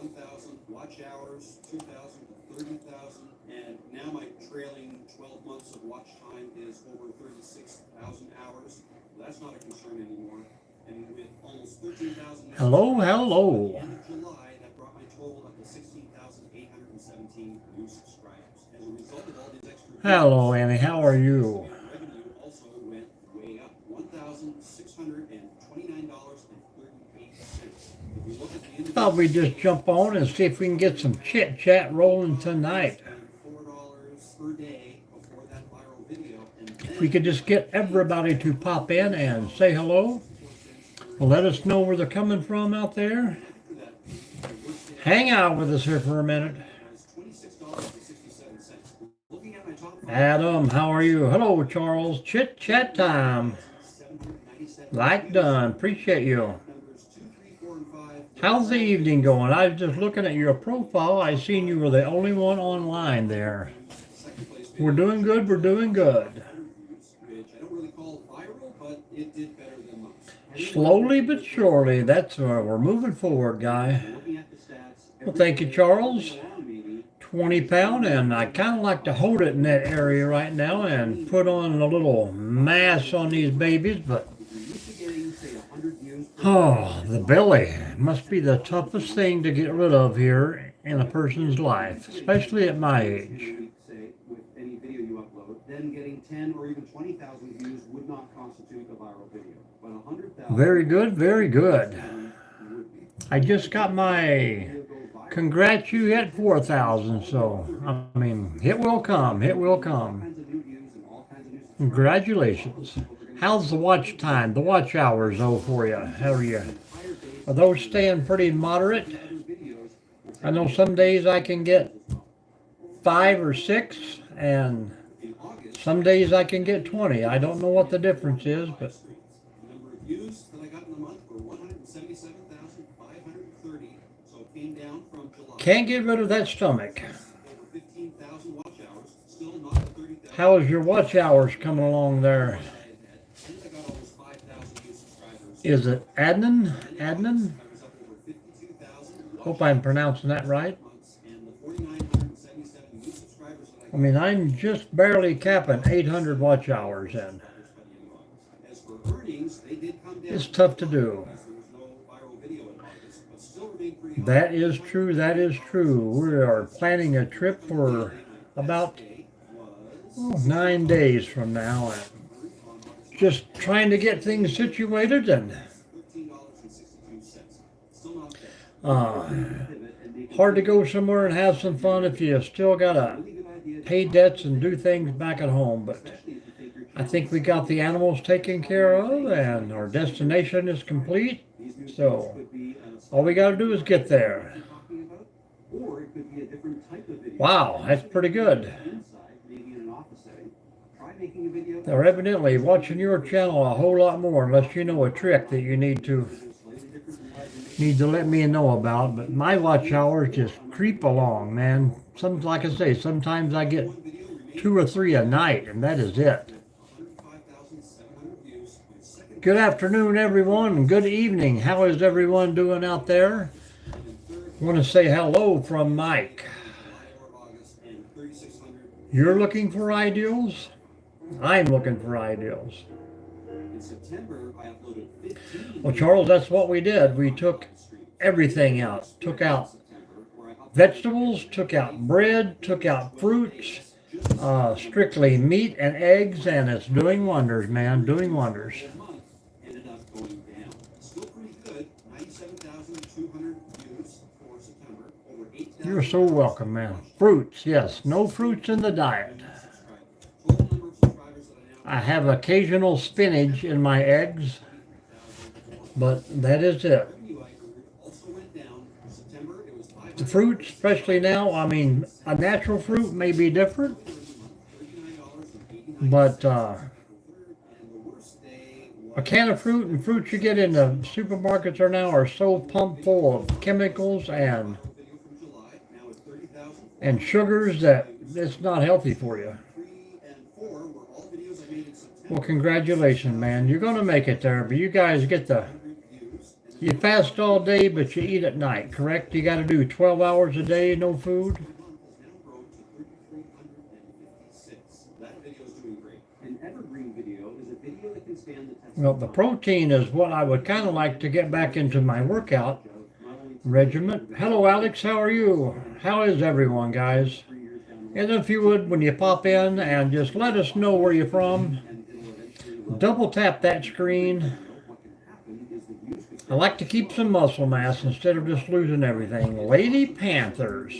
1,000 watch hours, 2,000 to 30,000, and now my trailing 12 months of watch time is over 36,000 hours. Well, that's not a concern anymore. And with almost 13,000 Hello, at hello. the end of July, that brought my total up to 16,817 new subscribers. As a result of all these extra Hello, Annie. How are you? revenue also went way up, $1,629.38. If we look at the Thought we'd just jump on and see if we can get some chit chat rolling tonight. $4 per day before that viral video, and If we could just get everybody to pop in and say hello, let us know where they're coming from out there. Hang out with us here for a minute. Adam, how are you? Hello, Charles. Chit chat time. Like done. Appreciate you. How's the evening going? I was just looking at your profile. I seen you were the only one online there. We're doing good. We're doing good. Slowly but surely. That's where we're moving forward, guy. Well, thank you, Charles. 20 pound, and I kind of like to hold it in that area right now and put on a little mass on these babies, but oh, the belly must be the toughest thing to get rid of here in a person's life, especially at my age. Then getting 10 or even 20,000 views would not constitute a viral video, but 100,000. Very good, very good. I just got my congrats you hit 4,000, so I mean, it will come, it will come. Congratulations. How's the watch time, the watch hours though for you? How are you? Are those staying pretty moderate? I know some days I can get 5 or 6, and some days I can get 20. I don't know what the difference is, but The number of views that I got in the month were 177,530, so it came down from July. can't get rid of that stomach. Over 15,000 watch hours, still not at 30,000. How is your watch hours coming along there? And I got almost 5,000 new subscribers. Is it Adnan? Adnan? I was up over 52,000 Hope I'm pronouncing that right. months, and the 4,977 new subscribers that I I mean, I'm just barely capping 800 watch hours in. As for earnings, they did come down. It's tough to do. There was no viral video in August, but still remain pretty high. That is true, that is true. We are planning a trip for about 9 days from now, and just trying to get things situated and $13.62. Still not bad. hard to go somewhere and have some fun if you still gotta pay debts and do things back at home. But I think we got the animals taken care of and our destination is complete. So all we gotta do is get there. Or it could be a different type of video. Wow, that's pretty good. Inside, maybe in an office setting. Try making a video. They're evidently watching your channel a whole lot more unless you know a trick that you need to let me know about. But my watch hours just creep along, man. Some, like I say, sometimes I get 2 or 3 a night, and that is it. 105,700 views. Good afternoon, everyone, and good evening. How is everyone doing out there? I want to say hello from Mike. You're looking for ideals? I'm looking for ideals. In September, I uploaded 15. Well, Charles, that's what we did. We took everything out. Took out vegetables, took out bread, took out fruits, strictly meat and eggs, and it's doing wonders, man, doing wonders. Ended up going down. Still pretty good. 97,200 views for September. Over 8,000. You're so welcome, man. Fruits, yes. No fruits in the diet. Total number of subscribers that I now I have occasional spinach in my eggs, but that is it. also went down. In September, it was The fruits, especially now, I mean, a natural fruit may be different, but a can of fruit and fruits you get in the supermarkets are so pumped full of chemicals and sugars that it's not healthy for you. Well, congratulations, man. You're going to make it there, but you guys get the You fast all day, but you eat at night, correct? You got to do 12 hours a day, no food? That video is doing great. An evergreen video is a video that can stand the test. Well, the protein is what I would kind of like to get back into my workout regimen. Hello, Alex. How are you? How is everyone, guys? And if you would, when you pop in and just let us know where you're from, double tap that screen. I like to keep some muscle mass instead of just losing everything. Lady Panthers.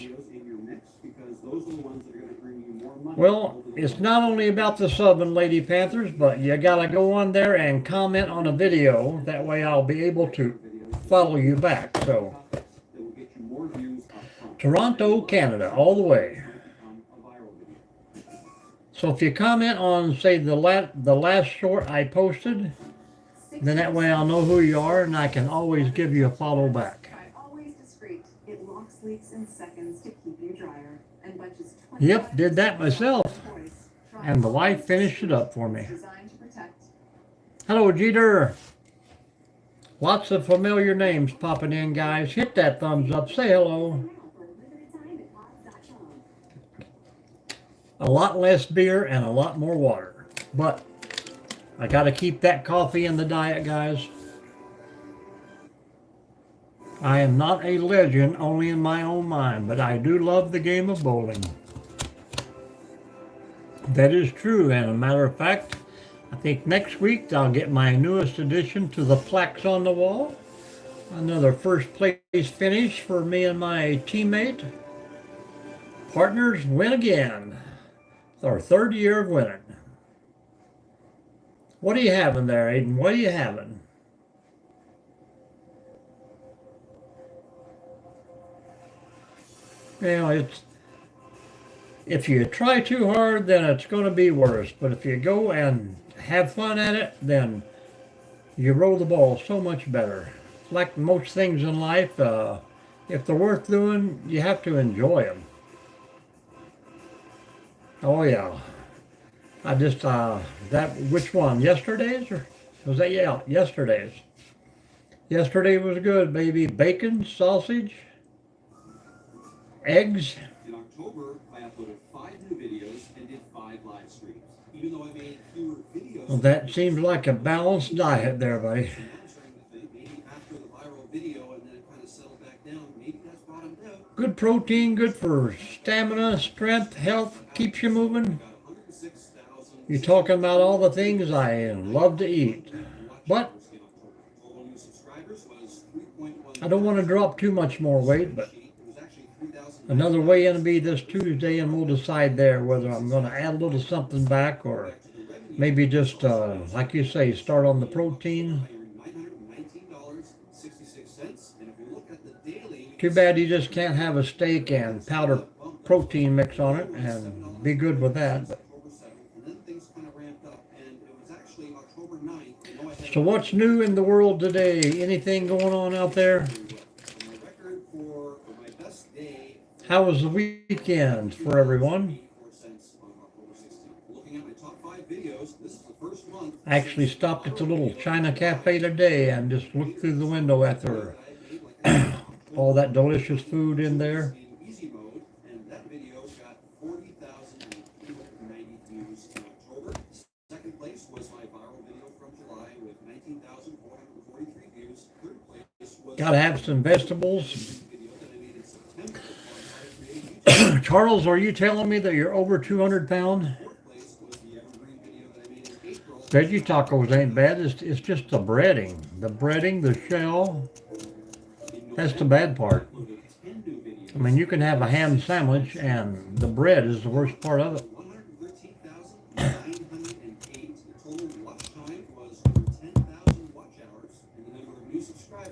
Well, it's not only about the subbing, Lady Panthers, but you gotta go on there and comment on a video. That way I'll be able to follow you back. So, Toronto, Canada, all the way. So if you comment on, say, the last short I posted, then that way I'll know who you are and I can always give you a follow back. Always discreet. It locks leaks in seconds to keep you drier and bunches 25% Yep, did that myself. And the wife finished it up for me. Designed to protect. Hello, Jeter. Lots of familiar names popping in, guys. Hit that thumbs up. Say hello. A lot less beer and a lot more water. But I got to keep that coffee in the diet, guys. I am not a legend only in my own mind, but I do love the game of bowling. That is true, and a matter of fact, I think next week I'll get my newest addition to the plaques on the wall. Another first place finish for me and my teammate. Partners win again. It's our third year of winning. What are you having there, Aiden? What are you having? You know, if you try too hard, then it's going to be worse. But if you go and have fun at it, then you roll the ball so much better. Like most things in life, if they're worth doing, you have to enjoy them. Oh yeah. I just, which one? Yesterday's? Or was that, yeah, yesterday's. Yesterday was good, baby. Bacon, sausage, eggs. In October, I uploaded 5 new videos and did 5 live streams. Even though I made fewer videos. Well, that seems like a balanced diet there, buddy. So now I'm starting to think maybe after the viral video and then it kind of settled back down, maybe that's bottomed out. Good protein, good for stamina, strength, health, keeps you moving. You're talking about all the things I love to eat. But I don't want to drop too much more weight, but another weigh-in will be this Tuesday, and we'll decide there whether I'm going to add a little something back or maybe just, like you say, start on the protein. Too bad you just can't have a steak and powder protein mix on it and be good with that. But. So what's new in the world today? Anything going on out there? How was the weekend for everyone? I actually stopped at the little China Cafe today and just looked through the window at their all that delicious food in there. Got to have some vegetables. Charles, are you telling me that you're over 200 pounds? Veggie tacos ain't bad. It's just the breading. The breading, the shell. That's the bad part. I mean, you can have a ham sandwich and the bread is the worst part of it.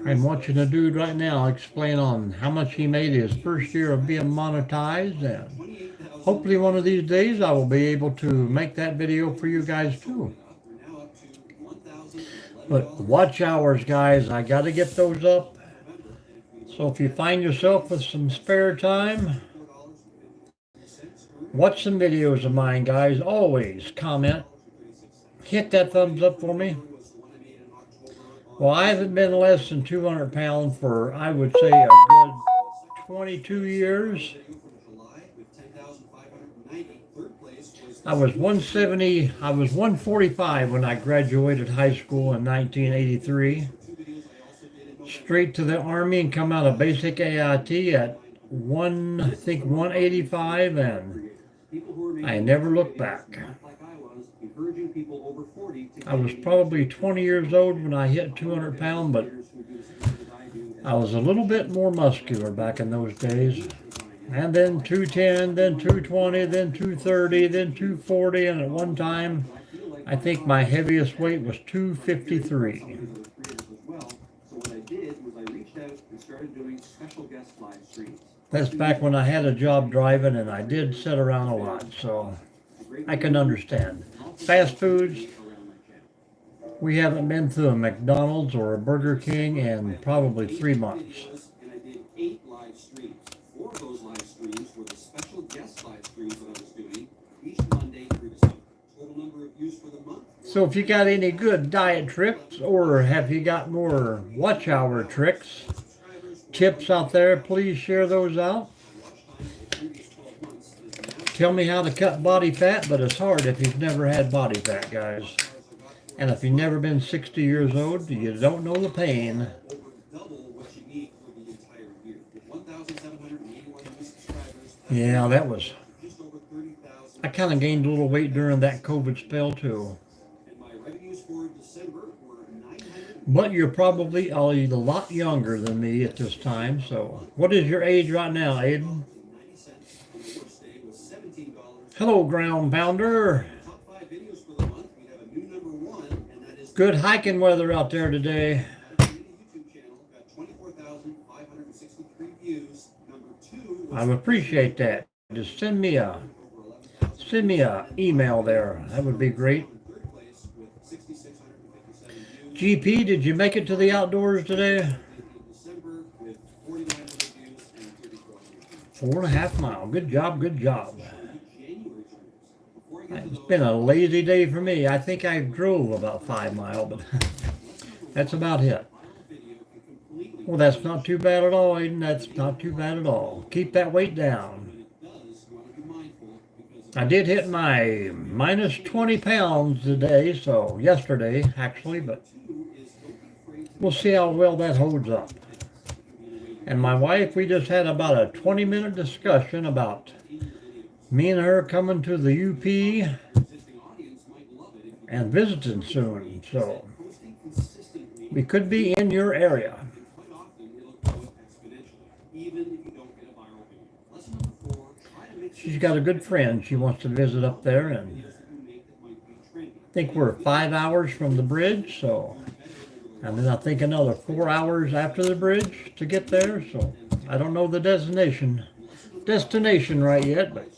I'm watching a dude right now explain on how much he made his first year of being monetized, and hopefully one of these days I will be able to make that video for you guys too. But the watch hours, guys, I got to get those up. So if you find yourself with some spare time, watch some videos of mine, guys. Always comment. Hit that thumbs up for me. Well, I haven't been less than 200 pounds for, I would say, a good 22 years. I was 170, I was 145 when I graduated high school in 1983. Straight to the Army and come out of basic AIT at I think 185, and I never looked back. I was probably 20 years old when I hit 200 pounds, but I was a little bit more muscular back in those days. And then 210, then 220, then 230, then 240, and at one time, I think my heaviest weight was 253. That's back when I had a job driving and I did sit around a lot, so I can understand. Fast foods, we haven't been to a McDonald's or a Burger King in probably 3 months. And I did 8 live streams. 4 of those live streams were the special guest live streams that I was doing each Monday through December. Total number of views for the month. So if you got any good diet tricks, or have you got more watch hour tricks, tips out there, please share those out. Tell me how to cut body fat, but it's hard if you've never had body fat, guys. And if you've never been 60 years old, you don't know the pain. Yeah, that was... I kind of gained a little weight during that COVID spell, too. But you're probably a lot younger than me at this time, so... What is your age right now, Aiden? Hello, Ground Pounder. Good hiking weather out there today. I would appreciate that. Just send me a email there. That would be great. GP, did you make it to the outdoors today? 4.5 miles. Good job, good job. It's been a lazy day for me. I think I drove about 5 miles, but that's about it. Well, that's not too bad at all, Aiden. That's not too bad at all. Keep that weight down. I did hit my minus 20 pounds today, so yesterday, actually, but we'll see how well that holds up. And my wife, we just had about a 20-minute discussion about me and her coming to the UP and visiting soon, so we could be in your area. She's got a good friend she wants to visit up there, and I think we're 5 hours from the bridge, so, and then I think another 4 hours after the bridge to get there, so I don't know the destination right yet, but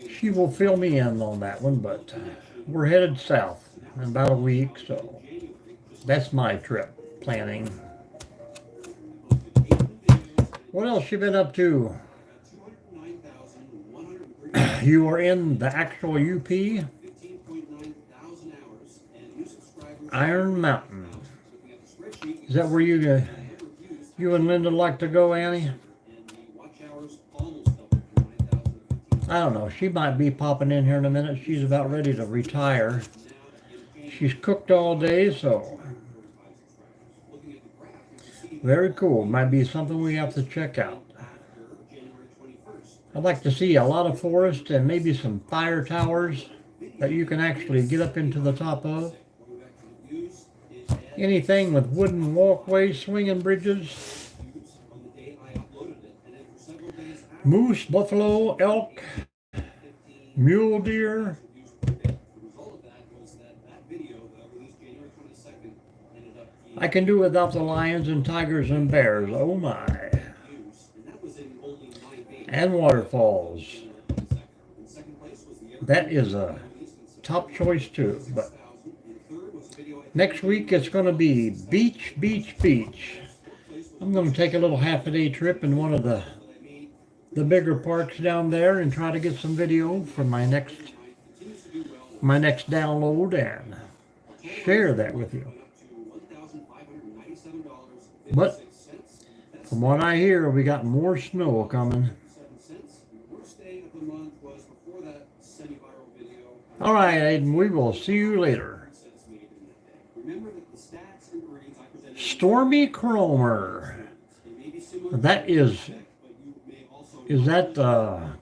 she will fill me in on that one. But we're headed south in about a week, so that's my trip planning. What else you been up to? You are in the actual UP? Iron Mountain. Is that where you and Linda like to go, Annie? I don't know. She might be popping in here in a minute. She's about ready to retire. She's cooked all day, so very cool. Might be something we have to check out. I'd like to see a lot of forest and maybe some fire towers that you can actually get up into the top of. Anything with wooden walkways, swinging bridges. Moose, buffalo, elk, mule deer. I can do without the lions and tigers and bears. Oh my. And waterfalls. That is a top choice too. But next week it's going to be beach, beach, beach. I'm going to take a little half-a-day trip in one of the bigger parks down there and try to get some video for my next download and share that with you. But from what I hear, we got more snow coming. 7 cents. The worst day of the month was before that semi-viral video. All right, Aiden, we will see you later. Cents made in that day. Remember that the stats and earnings I presented. Stormy Cromer. They may be similar That to is, but you may also is that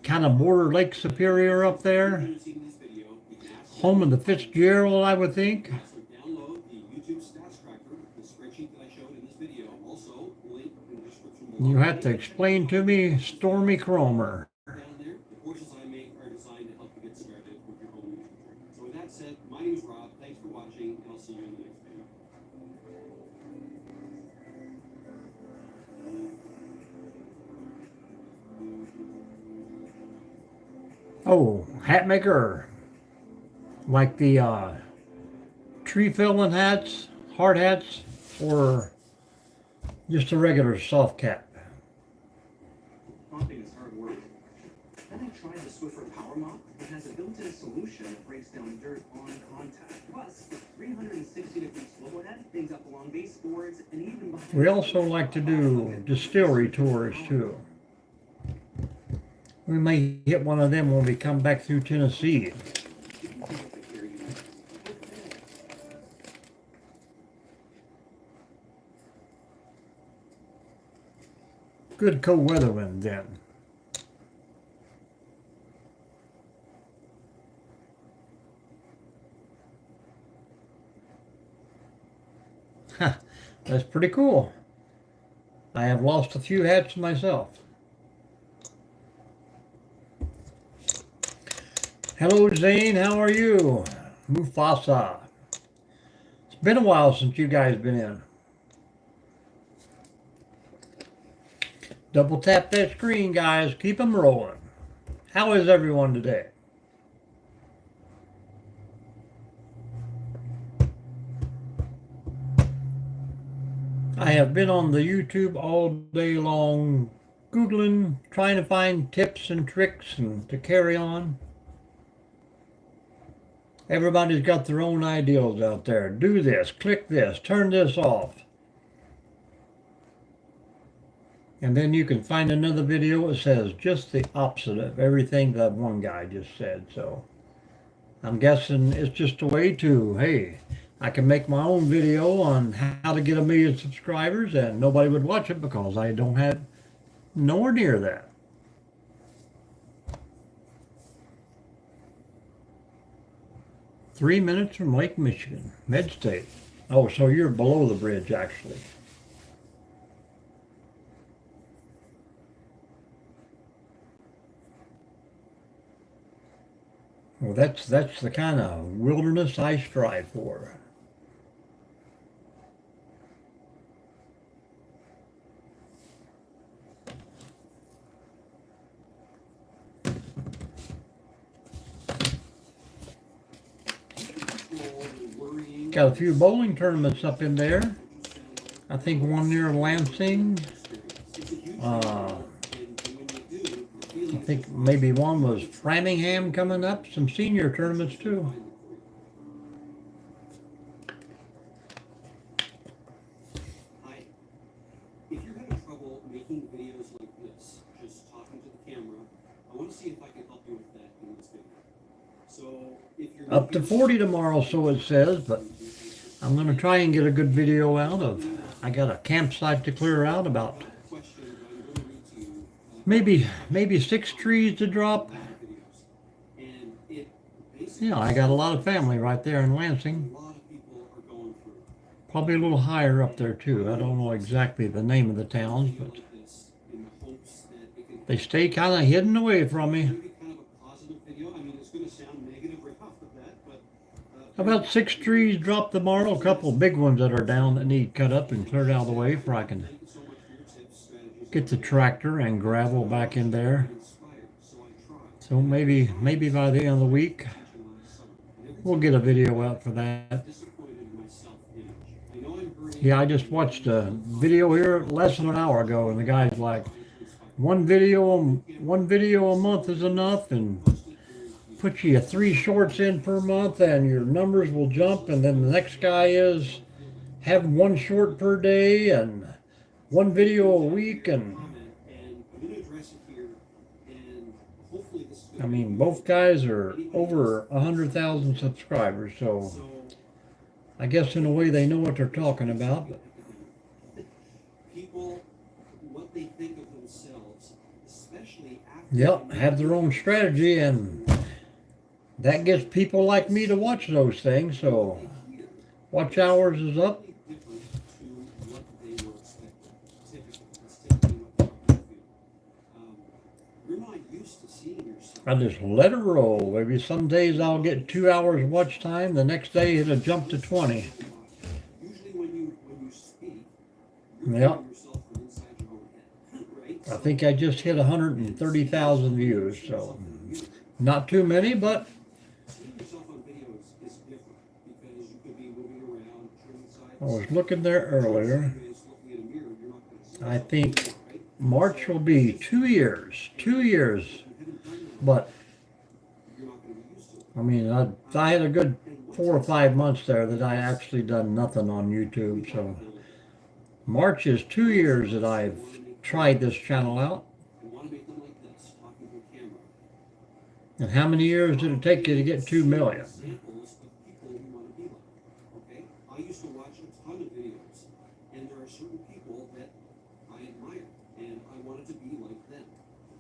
kind of border Lake Superior up there? Home of the Fitzgerald, I would think. So download the YouTube stats tracker, the spreadsheet that I showed in this video. Also, link in the description below. You have to explain to me Stormy Cromer. Down there, the courses I make are designed to help you get started with your own YouTube channel. So with that said, my name is Rob. Thanks for watching, and I'll see you in the next video. Oh, hat maker. Like the tree felling hats, hard hats, or just a regular soft cap. Mopping is hard work. Then I tried the Swiffer Power Mop. It has a built-in solution that breaks down dirt on contact. Plus, 360-degree swivel head, things up along baseboards, and even behind... We also like to do distillery tours too. We may hit one of them when we come back through Tennessee. Good cold weather wind then. Ha, that's pretty cool. I have lost a few hats myself. Hello Zane, how are you? Mufasa. It's been a while since you guys been in. Double tap that screen, guys. Keep them rolling. How is everyone today? I have been on the YouTube all day long, Googling, trying to find tips and tricks and to carry on. Everybody's got their own ideals out there. Do this, click this, turn this off. And then you can find another video that says just the opposite of everything that one guy just said. So I'm guessing it's just a way to, hey, I can make my own video on how to get 1 million subscribers and nobody would watch it because I don't have nowhere near that. Three minutes from Lake Michigan, Mid-State. Oh, so you're below the bridge actually. Well, that's the kind of wilderness I strive for. Got a few bowling tournaments up in there. I think one near Lansing. I think maybe one was Framingham coming up. Some senior tournaments too. Hi. If you're having trouble making videos like this, just talking to the camera, I want to see if I can help you with that in this video. So if you're Up to 40 tomorrow, so it says, but I'm going to try and get a good video out of. I got a campsite to clear out about maybe 6 trees to drop. Yeah, I got a lot of family right there in Lansing. Probably a little higher up there too. I don't know exactly the name of the towns, but they stay kind of hidden away from me. About 6 trees dropped tomorrow. A couple big ones that are down that need cut up and cleared out of the way for I can get the tractor and gravel back in there. So maybe by the end of the week we'll get a video out for that. Yeah, I just watched a video here less than an hour ago, and the guy's like, one video a month is enough, and put you 3 shorts in per month, and your numbers will jump. And then the next guy is have 1 short per day, and one video a week, and comment, and I'm gonna address it here, and hopefully this is I gonna mean, be- both guys are over 100,000 subscribers, so So, I guess in a way they know what they're talking about. But people, what they think of themselves, especially after. yep, have their own strategy, and that gets people like me to watch those things. So watch hours is up. Different to what they were expecting. Typically, it's typically what they feel. You're not used to seeing yourself. I just let it roll. Maybe some days I'll get 2 hours watch time. The next day it'll jump to 20. Usually when you speak, you're Yep. hearing yourself from inside your own head, right? I think I just hit 130,000 views, so not too many, but Seeing yourself on videos is different because you could be moving around, turning side I to was side. looking there earlier. I think March will be 2 years. 2 years. But I mean, I had a good 4 or 5 months there that I actually done nothing on YouTube. So March is 2 years that I've tried this channel out. And how many years did it take you to get 2 million? Examples of people you want to be like. Okay? I used to watch a ton of videos, and there are certain people that I admire, and I wanted to be like them.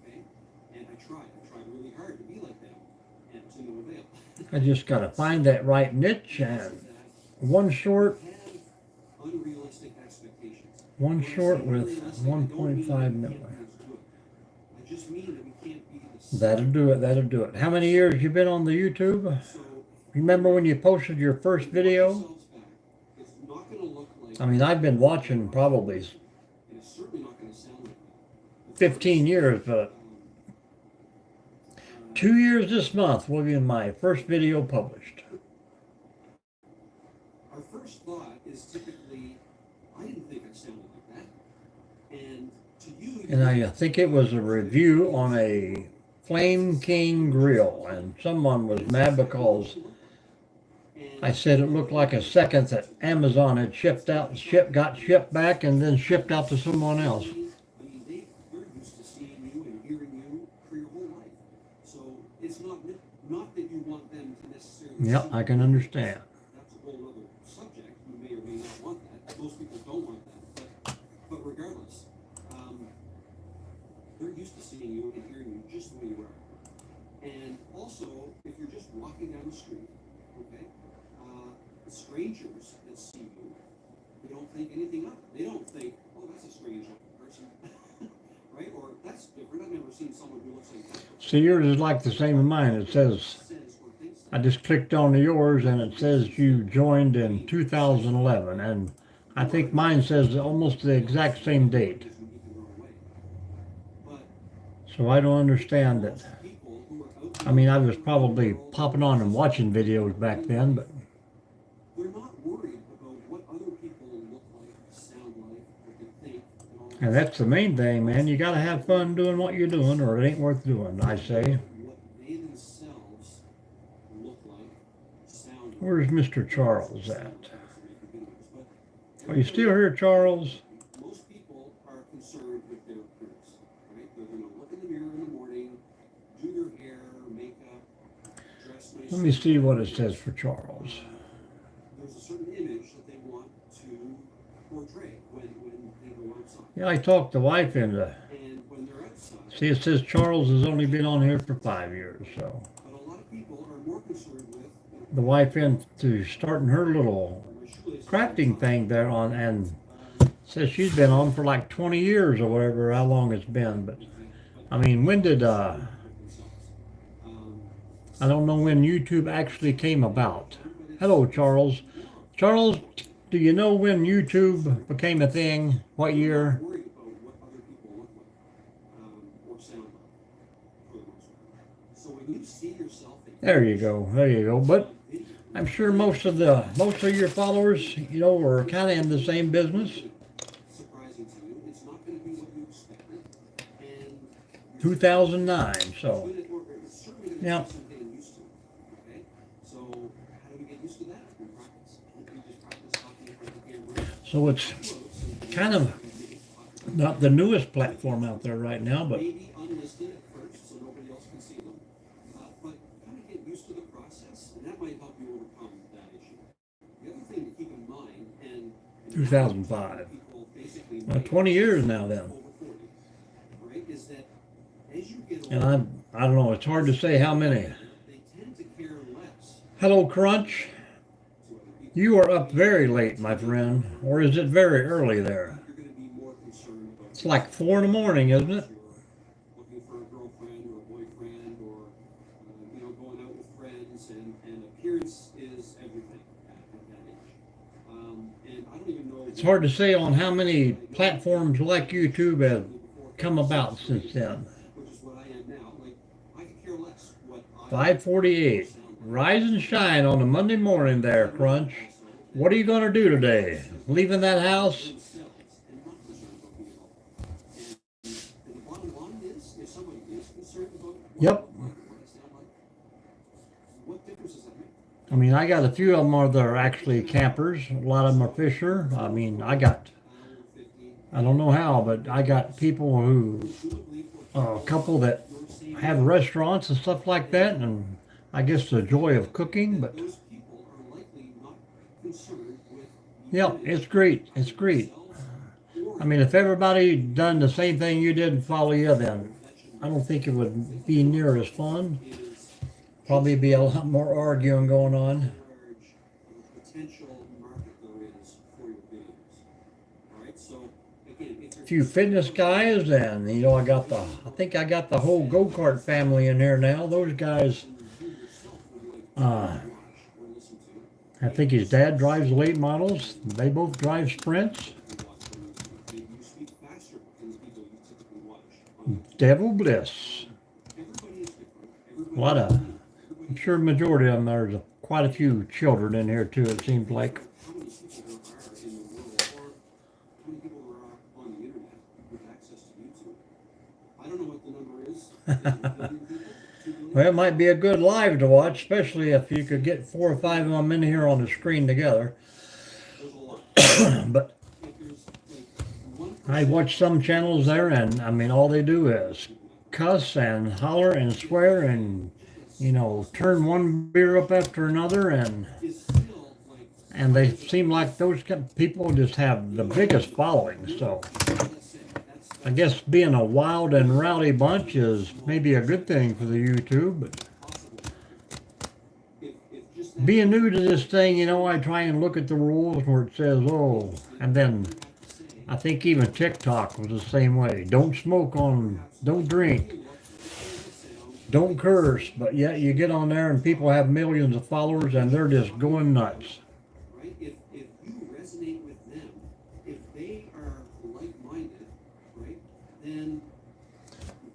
Okay? And I tried. I tried really hard to be like them, and to no avail. I just got to find that right niche, and one short, Have unrealistic expectations. one short with 1.5 million. I just mean that we can't be the That'll do it. That'll do it. How many years you been on the YouTube? So Remember when you posted your first video? ourselves back. It's not going to look like. I mean, I've been watching probably And it's certainly not going to sound like that. 15 years, but 2 years this month will be my first video published. Our first thought is typically, I didn't think I sounded like that. And to you, And I think it was a review on a Flame King grill, and someone was mad because I said it looked like a second that Amazon had got shipped back and then shipped out to someone else. I mean, they're used to seeing you and hearing you for your whole life. So it's not that you want them to necessarily. Yep, see I you. can understand. That's a whole other subject. You may or may not want that. Most people don't want that. But regardless, they're used to seeing you and hearing you just the way you are. And also, if you're just walking down the street, okay, the strangers that see you, they don't think anything of it. They don't think, oh, that's a strange person, right? Or that's different. I've never seen someone who looks like that. See, yours is like the same as mine. It says, Says or thinks I just clicked on yours and it says you joined in 2011. And I think mine says almost the exact same date. because you need to go away. But So I don't understand that. people who are out I mean, I was probably popping on and watching videos back then, but they're not worried about what other people look like, sound like, what they think, and all that. and that's the main thing, man. You got to have fun doing what you're doing, or it ain't worth doing, I say. What they themselves look like, sound like. Where's Mr. Charles at? Are you still here, Charles? Most people are concerned with their appearance, right? They're going to look in the mirror in the morning, do their hair, makeup, dress nice. Let me see what it says for Charles. There's a certain image that they want to portray when they go outside. Yeah, I talked the wife into. And when they're outside, See, it says Charles has only been on here for 5 years, so but a lot of people are more concerned with, the wife into starting her little my shoelaces crafting thing there on, and says she's been on for like 20 years or whatever, how long it's been. But I mean, when did I don't know when YouTube actually came about. Hello, Charles. Charles, do you know when YouTube became a thing? What year? worried about what other people look like or sound like for the most part. So when you see yourself in There you go. There you go. But video, I'm sure most of your followers, you know, are kind of in the same business. surprising to you, it's not going to be what you expected, and 2009. So it's certainly going to Yeah. take some getting used to. Okay, so how do we get used to that? We practice. We just practice talking in front of the camera. it's kind of Not the newest platform out there right now, but Maybe unlisted at first, so nobody else can see them. But kind of get used to the process, and that might help you overcome that issue. The other thing to keep in mind, and 2005. people basically 20 years now then. over 40, right, is that as you get And older, I don't know, it's hard to say how many. they tend to care less Hello, Crunch. to other people. You are up very late, my friend. Or is it very early there? You're going to be more concerned about It's like 4 in the morning, isn't it? you're looking for a girlfriend or a boyfriend or going out with friends, and appearance is everything at that age. And I don't even know. It's hard to say on how many platforms like YouTube have come about since then. Which is what I am now. Like, I could care less what I 5:48. Rise and shine on a Monday morning there, Crunch. What are you going to do today? Leaving that house? themselves and not concerned about me at all. And the bottom line is, if somebody is concerned about Yep. what I sound like, what difference does that make? I mean, I got a few of them that are actually campers. A lot of them are fisher. I mean, I don't know how, but I got people who, a couple that have restaurants and stuff like that, and I guess the joy of cooking, but Those people are likely not concerned with yeah, it's great. It's great. I mean, if everybody done the same thing you did and follow you, then I don't think it would be near as fun. Probably be a lot more arguing going on. large of a potential market there is for your videos. All right, so again, if you're A few fitness guys, and I think I got the whole go-kart family in here now. Those guys, you yourself would like to watch or listen to, I think his dad drives late models. They both drive sprints. you watch on YouTube. Maybe you speak faster than the people you typically watch on YouTube. Devil bliss. Everybody is different. A lot of, I'm sure majority of them, there's quite a few children in here too, it seems like. How many people there are in the world, or how many people there are on the internet with access to YouTube? I don't know what the number is. Is it a billion people? 2 billion? Well, it might be a good live to watch, especially if you could get 4 or 5 of them in here on the screen together. There's a lot. But If there's like 1% I watch some channels there, and I mean, all they do is cuss and holler and swear and, turn one beer up after another, and is still like, they seem like those people just have the biggest following. So let's say, that's I guess being a wild and rowdy bunch is maybe a good thing for the YouTube, but possible. If just that being new to this thing, I try and look at the rules where it says, oh, and then you have to say, I think even TikTok was the same way. Don't smoke don't drink, don't curse, but yet you get on there and people have millions of followers and they're just going nuts. right? If you resonate with them, if they are like-minded, right, then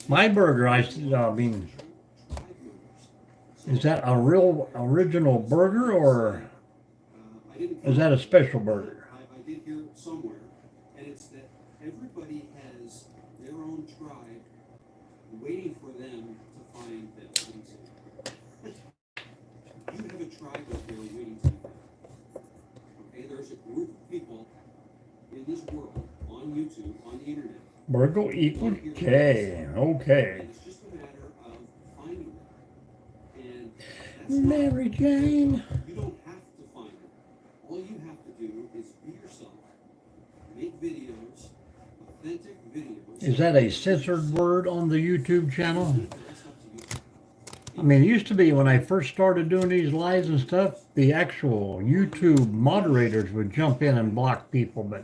My burger, I mean, tribe members. is that a real original burger or I didn't is that a special burger? I did hear it somewhere, and it's that everybody has their own tribe waiting for them to find them. You have a tribe out there waiting to be found. Okay, there's a group of people in this world, on YouTube, on the internet, Burger equals K. Okay. and it's just a matter of finding them. And that's Mary Jane. you don't have to find them. All you have to do is be yourself, make videos, authentic videos. Is that a censored word on the YouTube channel? That's up to you. I mean, it used to be when I first started doing these lives and stuff, the actual YouTube moderators would jump in and block people, but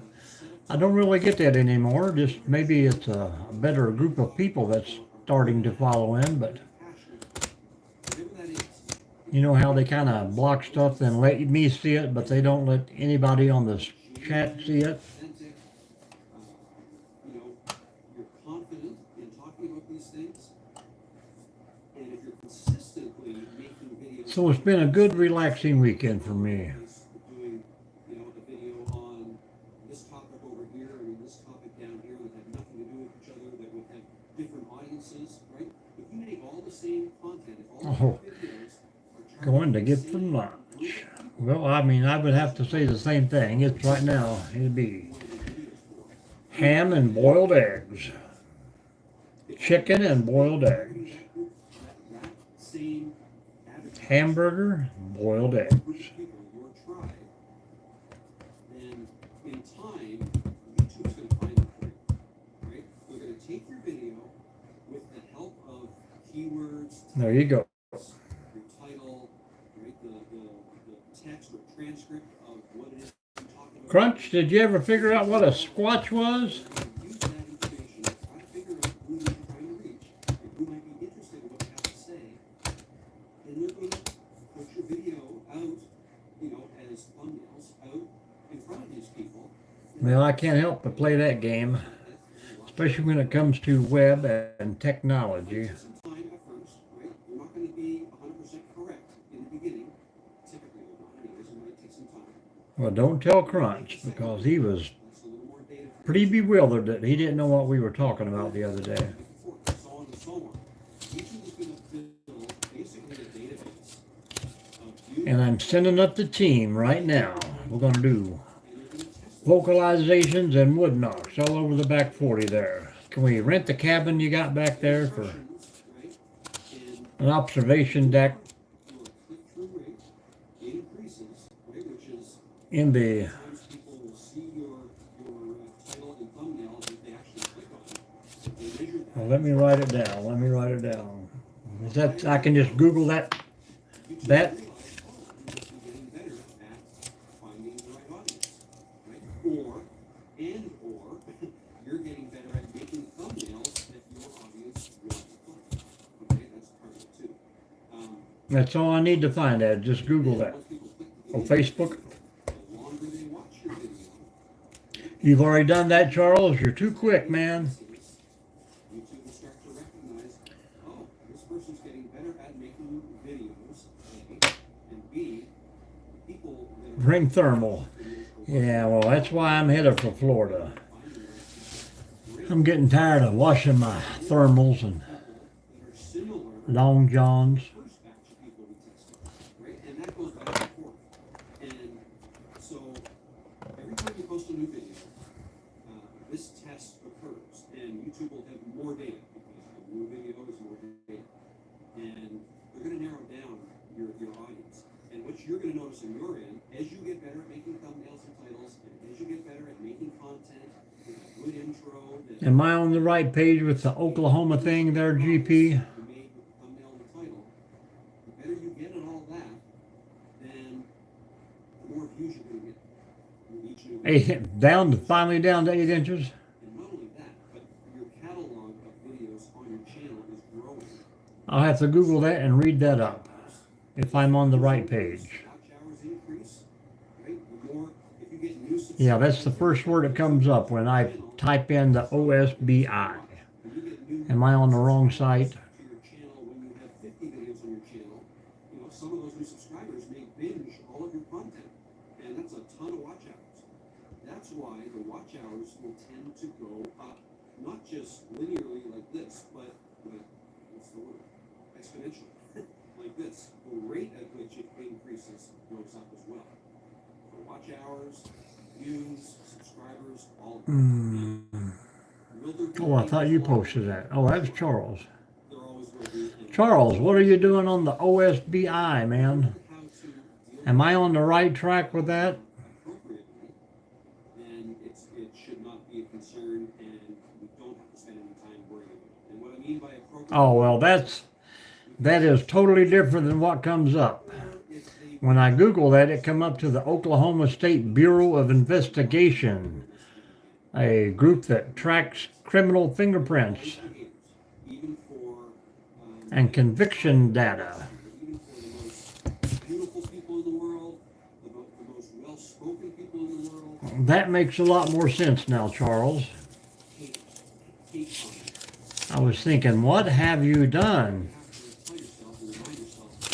I don't really get that anymore. Just maybe it's a better group of people that's starting to follow in, but Whatever that is, you know how they kind of block stuff and let me see it, but they don't let anybody on the chat see it? authentic, you're confident in talking about these things, and if you're consistently making videos. So it's been a good relaxing weekend for me. Doing, a video on this topic over here and this topic down here that have nothing to do with each other, that would have different audiences, right? If you make all the same content, if all Oh, the videos are going to targeting get the some same lunch. group, Well, I mean, I would have to say the same thing. It's right now, it'd be what are the videos for? Ham and boiled eggs. Chicken and boiled eggs. That same advertising Hamburger, boiled eggs. group of people, your tribe, then in time, YouTube's going to find it for you, right? They're going to take your video with the help of keywords, There you go. your title, right? The text or transcript of what it is you're talking about. Crunch, did you ever figure out what a squatch was? Use that information to try to figure out who you're trying to reach and who might be interested in what you have to say. And they're going to put your video out, as thumbnails out in front of these people. Well, I can't help but play that game, especially when it comes to web and technology. Take some time at first, right? You're not going to be 100% correct in the beginning. Typically, you're not anyways. It might take some time. Well, don't tell Crunch, because he was That's a little more data. pretty bewildered that he didn't know what we were talking about the other day. Back and forth, so on and so on. YouTube is going to build basically a database of you. And I'm sending up the team right now. We're going to do And you're going to test it. vocalizations and wood knocks all over the back 40 there. Can we rent the cabin you got back there for Instructions, right? And an observation deck your click-through rate, it increases, right? Which is in the... sometimes people will see your title and thumbnail if they actually click on it. They measure that. Well, let me write it down. Let me write it down. Is that I can just Google that? YouTube That- realize, you must be getting better at finding the right audience, right? Or you're getting better at making thumbnails that your audience wants to find. Okay, that's part of it too. That's all I need to find out. Just Google that. Once people click the Oh, video, Facebook. the longer they watch your video, You've already done that, Charles. You're too quick, man. YouTube will start to recognize, oh, this person's getting better at making videos, A, and B, the people that are Bring thermal. Yeah, well, that's why I'm headed for Florida. I'm getting tired of washing my thermals and that are similar long johns. first batch of people we tested, right? And that goes back and forth. And so every time you post a new video, this test occurs, and YouTube will have more data because a new video is more data, and they're going to narrow down your audience. And what you're going to notice on your end, as you get better at making thumbnails and titles, and as you get better at making content with a good intro, that Am I on the right page with the Oklahoma thing there, GP? you made with the thumbnail and the title, the better you get at all that, then the more views you're going to get with each new video. Finally down to 8 inches. And not only that, but your catalog of videos on your channel is growing. I'll have to Google that and read that up if I'm on the right page. Watch hours increase, right? The more, if you get new Yeah, that's the first word that comes up when I type in the OSBI. when you get new Am I on the wrong site? to your channel, when you have 50 videos on your channel, some of those new subscribers may binge all of your content, and that's a ton of watch hours. That's why the watch hours will tend to go up, not just linearly like this, but what's the word? Exponentially, like this. The rate at which it increases goes up as well. For watch hours, views, subscribers, all of that. Will there be Oh, I thought you changes along posted that. Oh, that's Charles. there always will be, and Charles, what are you doing on the OSBI, man? how to deal Am I on the right track with that? appropriately, then it should not be a concern, and we don't have to spend any time worrying about it. And what I mean by appropriate. Oh, well, that is totally different than what comes up. When I Google that, it come up to the Oklahoma State Bureau of Investigation, a group that tracks criminal fingerprints Even for and conviction data. even for the most beautiful people in the world, the most well-spoken people in the world, That makes a lot more sense now, Charles. hate comments. I was thinking, what have you done? You have to tell yourself and remind yourself that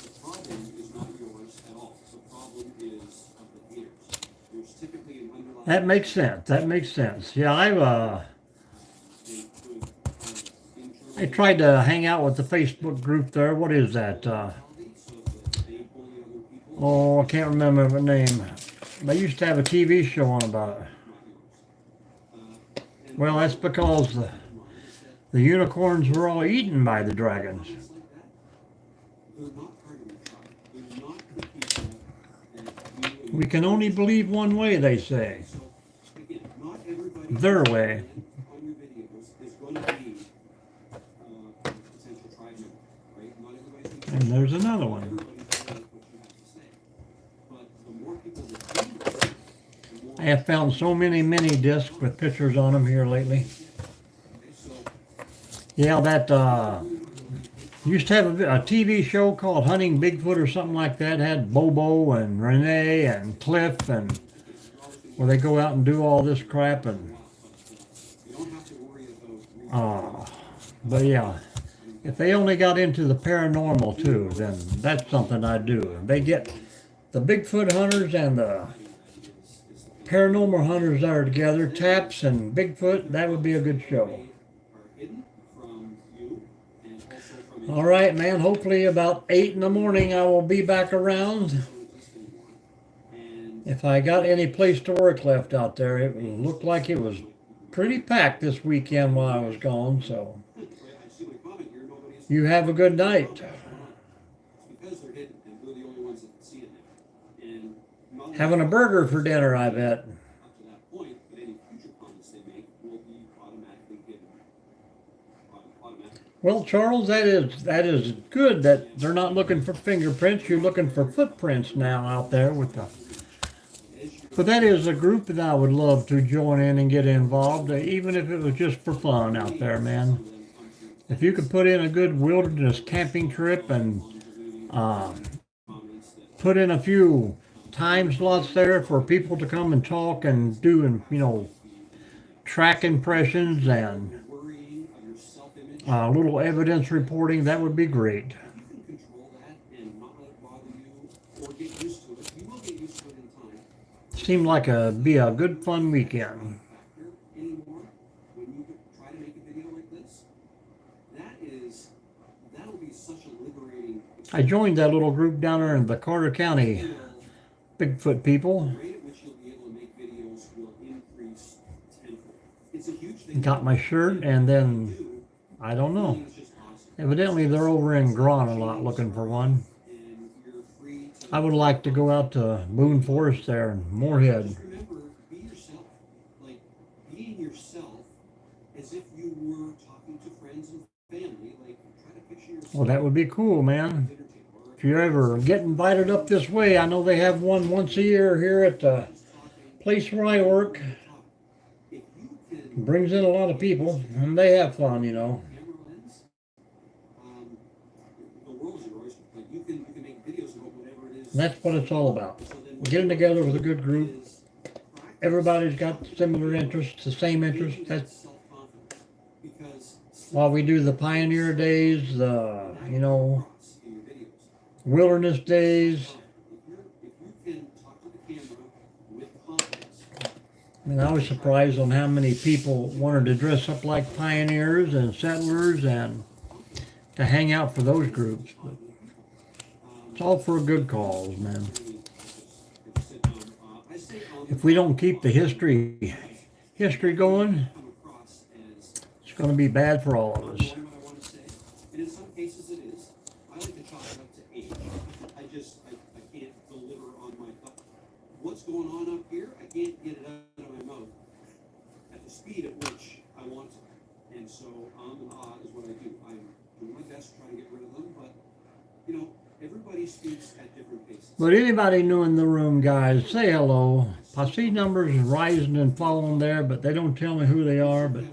the problem is not yours at all. The problem is of the haters. There's typically an underlying. That makes sense. That makes sense. Yeah, I tried to hang out with the Facebook group there. What is that? Oh, I can't remember the name. They used to have a TV show on about it. Well, that's because the unicorns were all eaten by the dragons. We can only believe one way, they say. Their way. And there's another one. I have found so many mini discs with pictures on them here lately. Yeah, that used to have a TV show called Hunting Bigfoot or something like that. It had Bobo and Renee and Cliff, and where they go out and do all this crap. And but yeah, if they only got into the paranormal too, then that's something I'd do. If they get the Bigfoot hunters and the paranormal hunters that are together, Taps and Bigfoot, that would be a good show. All right, man. Hopefully about 8 in the morning I will be back around. If I got any place to work left out there, it looked like it was pretty packed this weekend while I was gone. So you have a good night. Having a burger for dinner, I bet. Well, Charles, that is good that they're not looking for fingerprints. You're looking for footprints now out there with the. But that is a group that I would love to join in and get involved, even if it was just for fun out there, man. If you could put in a good wilderness camping trip and put in a few time slots there for people to come and talk and do, track impressions and little evidence reporting, that would be great. Seemed like be a good fun weekend. I joined that little group down there in the Carter County Bigfoot people. Got my shirt, and then I don't know. Evidently they're over in Grand a lot looking for one. I would like to go out to Boone Forest there in Moorhead. Well, that would be cool, man. If you ever get invited up this way, I know they have one once a year here at the place where I work. It brings in a lot of people, and they have fun, That's what it's all about. Getting together with a good group. Everybody's got similar interests, the same interests. That's while we do the Pioneer Days, Wilderness Days. I was surprised on how many people wanted to dress up like pioneers and settlers and to hang out for those groups. But it's all for a good cause, man. If we don't keep the history going, it's going to be bad for all of us. What's going on up here? I can't get it out of my mouth at the speed at which I want to. And so is what I do. I'm doing my best to try to get rid of them, but everybody speaks at different paces. But anybody new in the room, guys, say hello. I see numbers rising and falling there, but they don't tell me who they are. But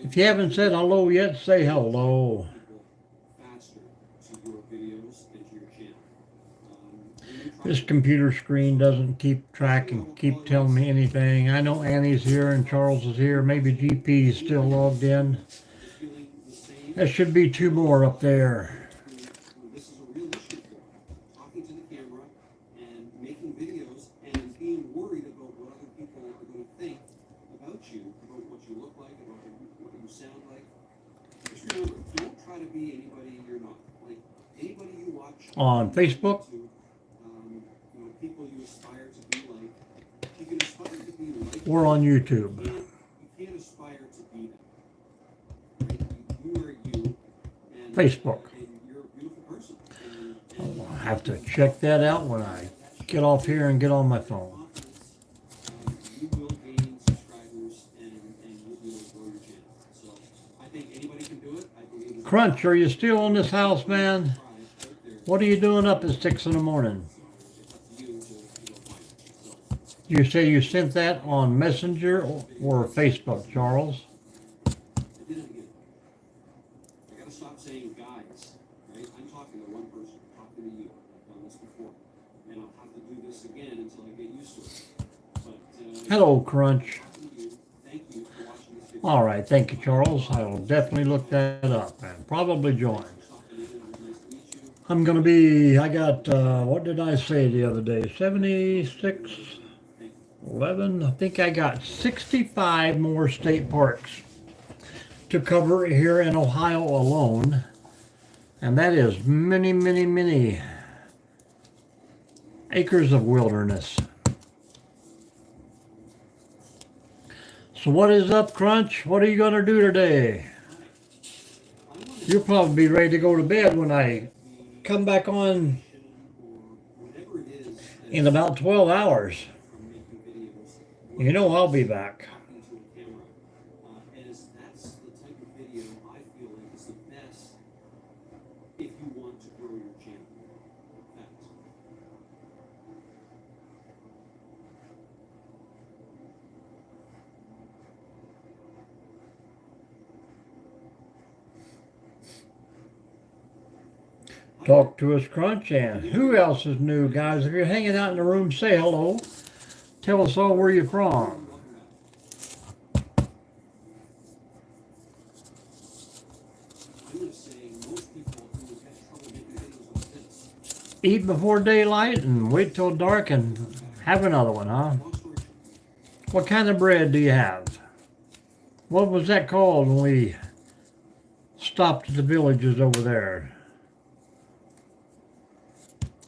if you haven't said hello yet, say hello. This computer screen doesn't keep track and keep telling me anything. I know Annie's here and Charles is here. Maybe GP is still logged in. There should be 2 more up there. This is a real issue here. Talking to the camera and making videos and being worried about what other people are going to think about you, about what you look like, about what you sound like. Just remember, don't try to be anybody you're not. Like anybody you watch on Facebook. People you aspire to be like. You can aspire to be like or on YouTube. You can't aspire to be that. Right? You are you. And, Facebook. And you're a beautiful person. I'll have to check that out when I get off here and get on my phone. You will gain subscribers and you'll be able to grow your channel. So I think anybody can do it. I believe it's Crunch, are you still in this house, man? What are you doing up at 6 in the morning? You say you sent that on Messenger or Facebook, Charles? I did it again. I gotta stop saying guys, right? I'm talking to one person, talking to you. I've done this before. And I'll have to do this again until I get used to it. But, Hello, Crunch. talking to you, thank you for watching this video. All right, thank you, Charles. I will definitely look that up and probably join. I'm going to be, I got, what did I say the other day? 76, 11. I think I got 65 more state parks to cover here in Ohio alone. And that is many, many, many acres of wilderness. So what is up, Crunch? What are you going to do today? You'll probably be ready to go to bed when I come back on in about 12 hours. You know I'll be back. That's the type of video I feel like is the best if you want to grow your channel. Facts. Talk to us, Crunch, and who else is new, guys? If you're hanging out in the room, say hello. Tell us all where you're from. I'm going to say most people who have trouble making videos like this. Eat before daylight and wait till dark and have another one, huh? Long story short, What kind of bread do you have? What was that called when we stopped at the villages over there?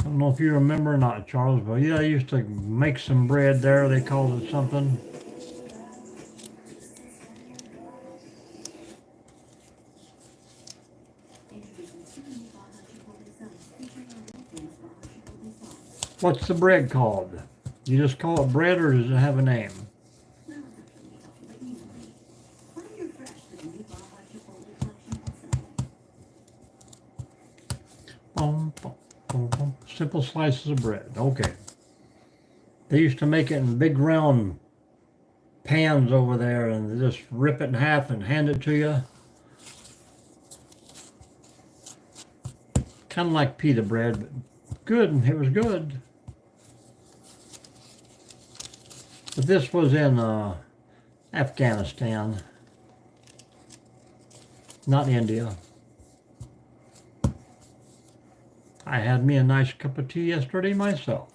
I don't know if you remember or not, Charles, but yeah, I used to make some bread there. They called it something. What's the bread called? You just call it bread, or does it have a name? Simple slices of bread. Okay. They used to make it in big round pans over there and they just rip it in half and hand it to you. Kind of like pita bread, but good. It was good. But this was in Afghanistan, not India. I had me a nice cup of tea yesterday myself.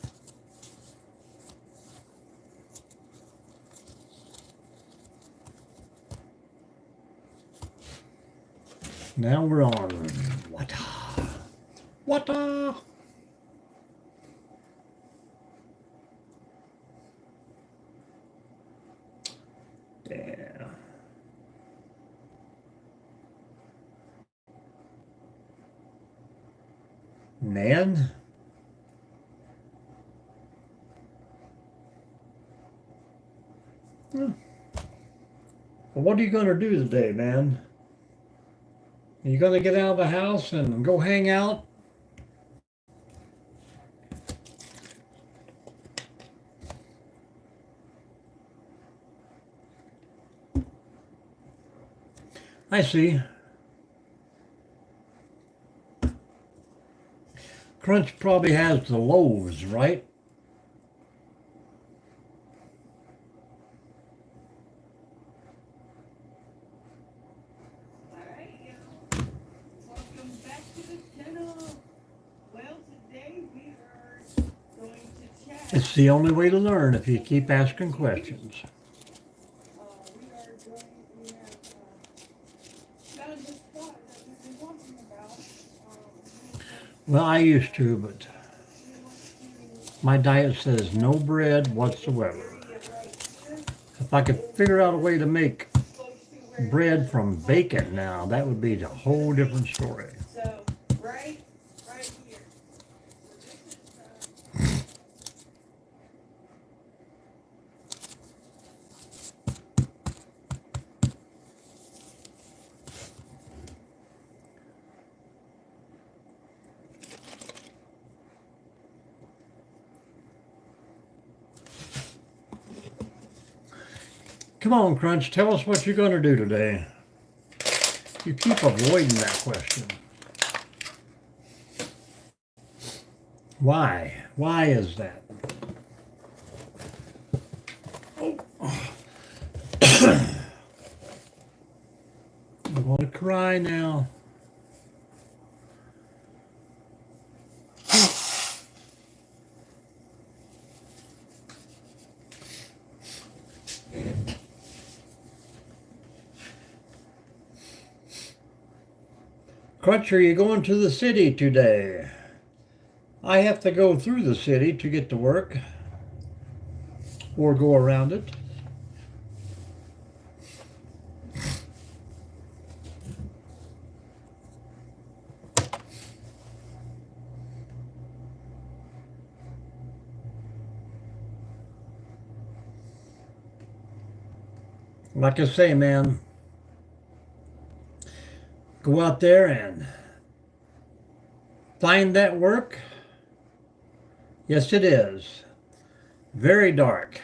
Now we're on Wata. Wata. Yeah. Nan? Well, what are you going to do today, man? Are you going to get out of the house and go hang out? I see. Crunch probably has the loaves, right? Welcome back to the channel. Well, today we are going to chat. It's the only way to learn if you keep asking questions. We have found this spot that we've been talking about. Well, I used to, but my diet says no bread whatsoever. Right here. If I could figure out a way to make close to where. bread from bacon now, that would be a whole different story. So, right here. So this is, Come on, Crunch, tell us what you're going to do today. You keep avoiding that question. Why? Why is that? I'm going to cry now. Crutch, are you going to the city today? I have to go through the city to get to work or go around it. Like I say, man, go out there and find that work. Yes, it is. Very dark.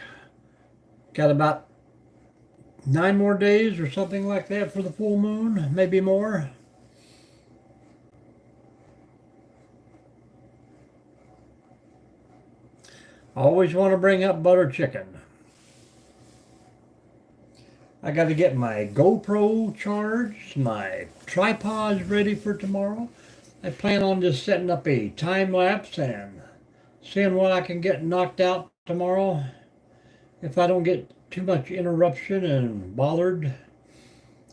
Got about 9 more days or something like that for the full moon, maybe more. I always want to bring up butter chicken. I got to get my GoPro charged, my tripod's ready for tomorrow. I plan on just setting up a time lapse and seeing what I can get knocked out tomorrow. If I don't get too much interruption and bothered,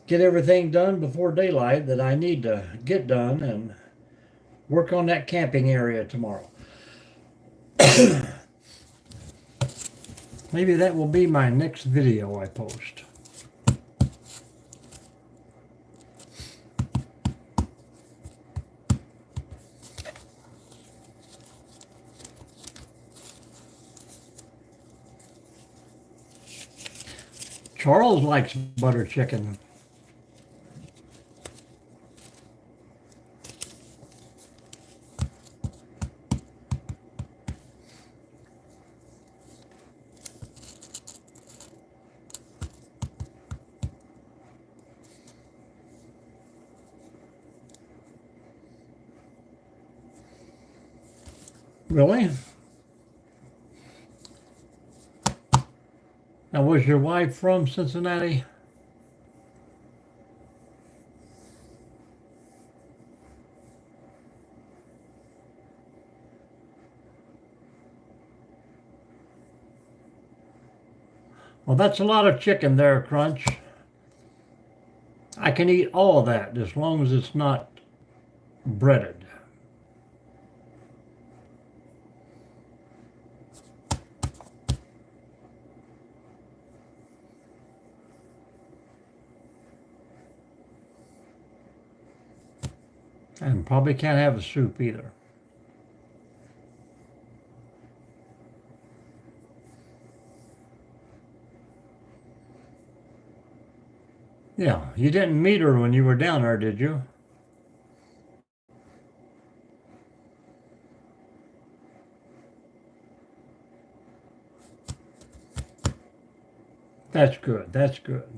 get everything done before daylight that I need to get done and work on that camping area tomorrow. Maybe that will be my next video I post. Charles likes butter chicken. Really? Now, was your wife from Cincinnati? Well, that's a lot of chicken there, Crunch. I can eat all of that as long as it's not breaded. And probably can't have a soup either. Yeah, you didn't meet her when you were down there, did you? That's good, that's good.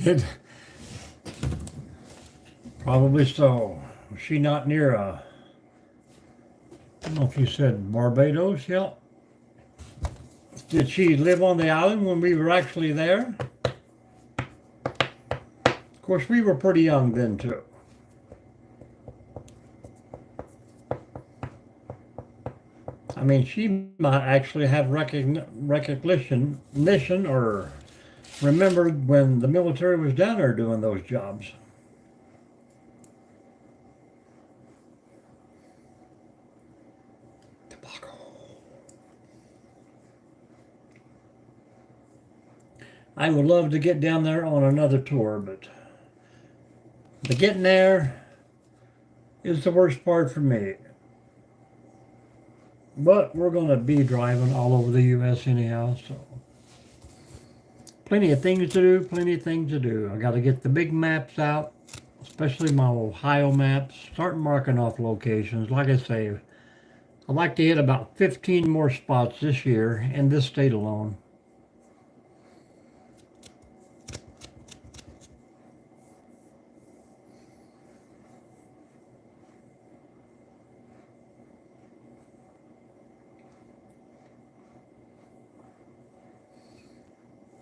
Did probably so. Was she not near I don't know if you said Barbados, yeah. Did she live on the island when we were actually there? Of course, we were pretty young then too. I mean, she might actually have recognition or remembered when the military was down there doing those jobs. Tobacco. I would love to get down there on another tour, but the getting there is the worst part for me. But we're going to be driving all over the U.S. anyhow, so plenty of things to do, plenty of things to do. I got to get the big maps out, especially my Ohio maps, start marking off locations. Like I say, I'd like to hit about 15 more spots this year in this state alone.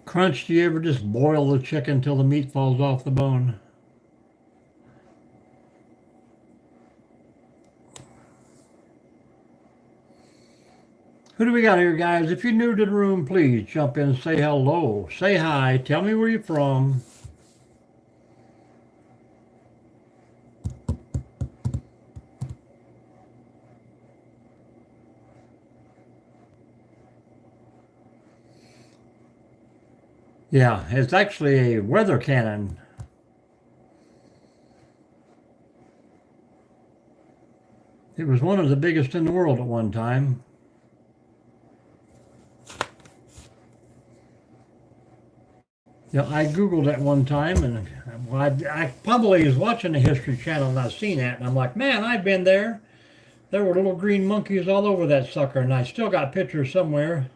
Crunch, do you ever just boil the chicken till the meat falls off the bone? Who do we got here, guys? If you're new to the room, please jump in and say hello. Say hi. Tell me where you're from. Yeah, it's actually a weather cannon. It was one of the biggest in the world at one time. Yeah, I Googled at one time, and I probably was watching the History Channel and I seen that, and I'm like, man, I've been there. There were little green monkeys all over that sucker, and I still got pictures somewhere.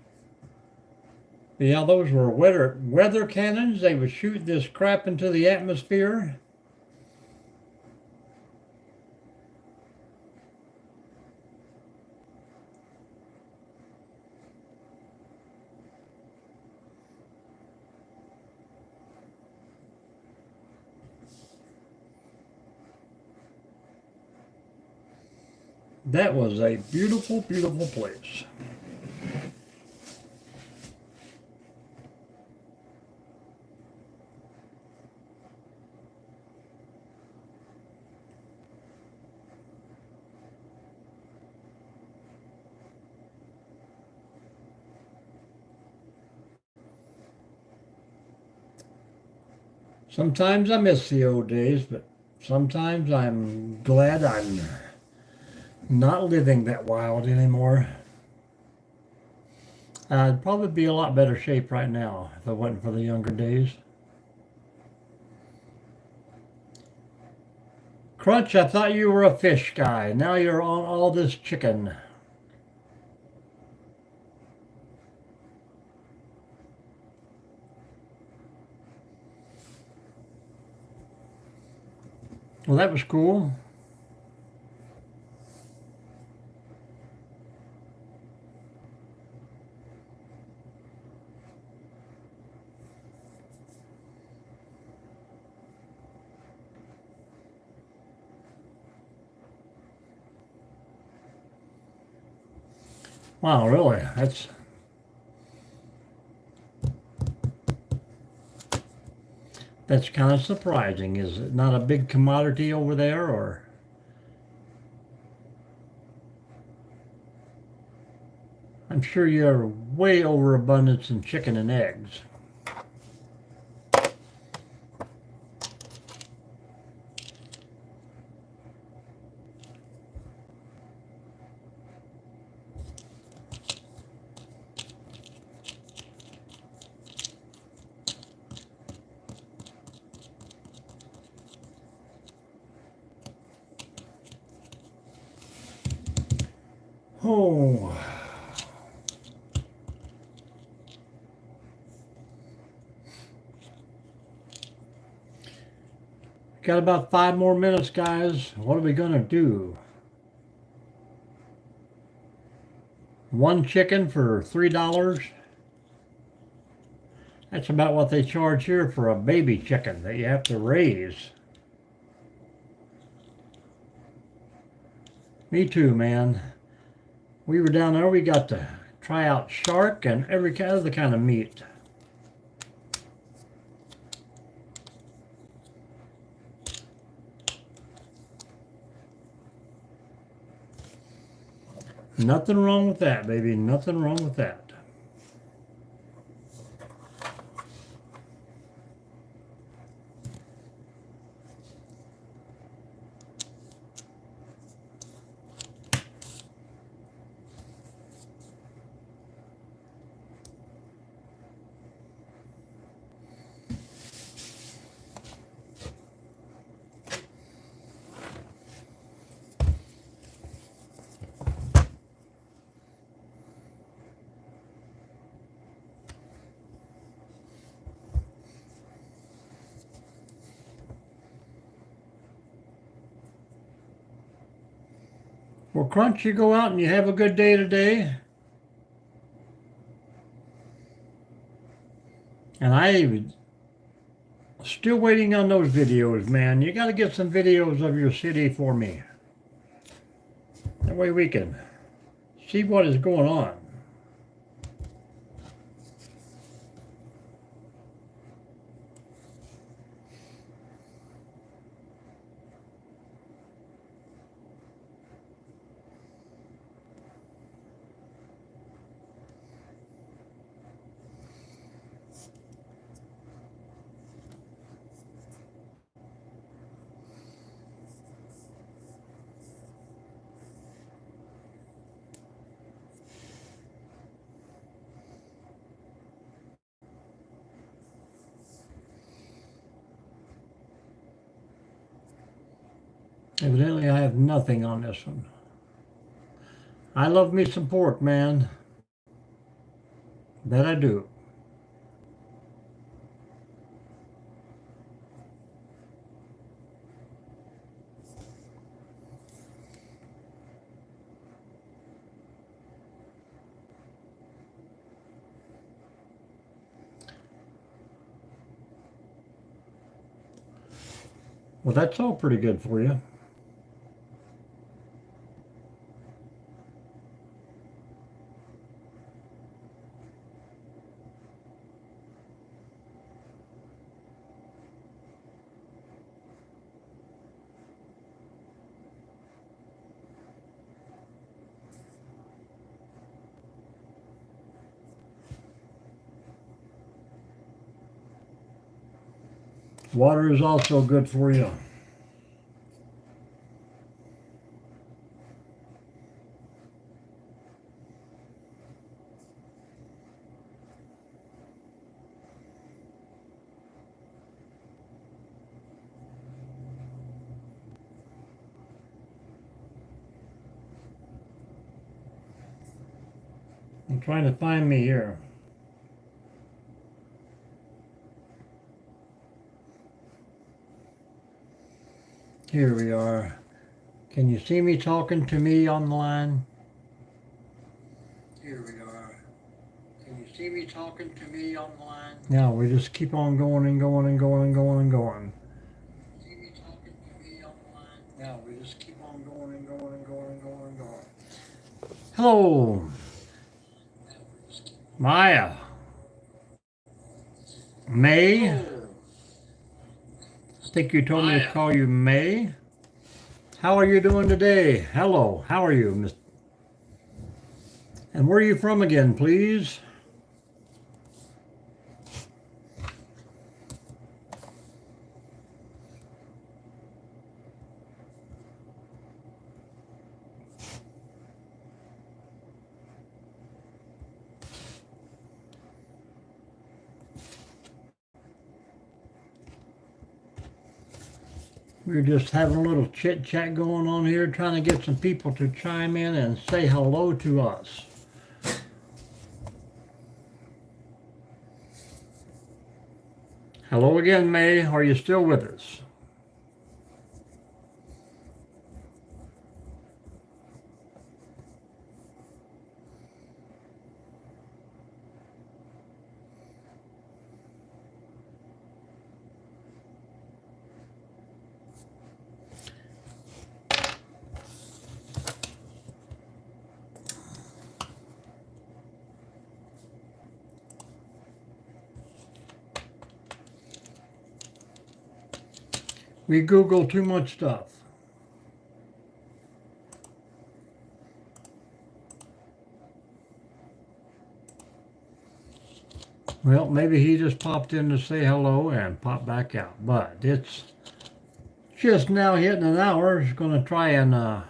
Yeah, those were weather cannons. They would shoot this crap into the atmosphere. That was a beautiful, beautiful place. Sometimes I miss the old days, but sometimes I'm glad I'm not living that wild anymore. I'd probably be a lot better shape right now if it wasn't for the younger days. Crunch, I thought you were a fish guy. Now you're on all this chicken. Well, that was cool. Wow, really? That's kind of surprising. Is it not a big commodity over there, or? I'm sure you're way overabundance in chicken and eggs. Oh. Got about 5 more minutes, guys. What are we gonna do? One chicken for $3? That's about what they charge here for a baby chicken that you have to raise. Me too, man. We were down there, we got to try out shark and every other kind of meat. Nothing wrong with that, baby. Nothing wrong with that. Well, Crunch, you go out and you have a good day today. And I'm still waiting on those videos, man. You got to get some videos of your city for me. That way we can see what is going on. Evidently, I have nothing on this one. I love me some pork, man. That I do. Well, that's all pretty good for you. Water is also good for you. I'm trying to find me here. Here we are. Can you see me talking to me on the line? Here we are. Can you see me talking to me on the line? No, we just keep on going and going and going and going and going. See me talking to me on the line? No, we just keep on going and going and going and going and going. Hello. Maya. May. I think you told me to call you May. How are you doing today? Hello. How are you, Miss? And where are you from again, please? We're just having a little chit chat going on here, trying to get some people to chime in and say hello to us. Hello again, May. Are you still with us? We Google too much stuff. Well, maybe he just popped in to say hello and popped back out. But it's just now hitting an hour. Just going to try and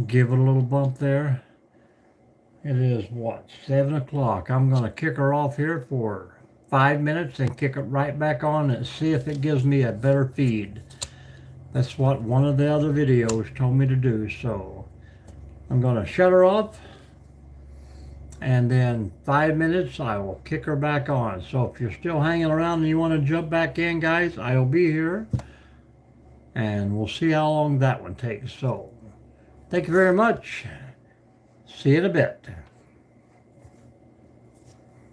give it a little bump there. It is what, 7 o'clock. I'm going to kick her off here for 5 minutes and kick it right back on and see if it gives me a better feed. That's what one of the other videos told me to do. So I'm going to shut her off. And then 5 minutes, I will kick her back on. So if you're still hanging around and you want to jump back in, guys, I'll be here. And we'll see how long that one takes. So thank you very much. See you in a bit.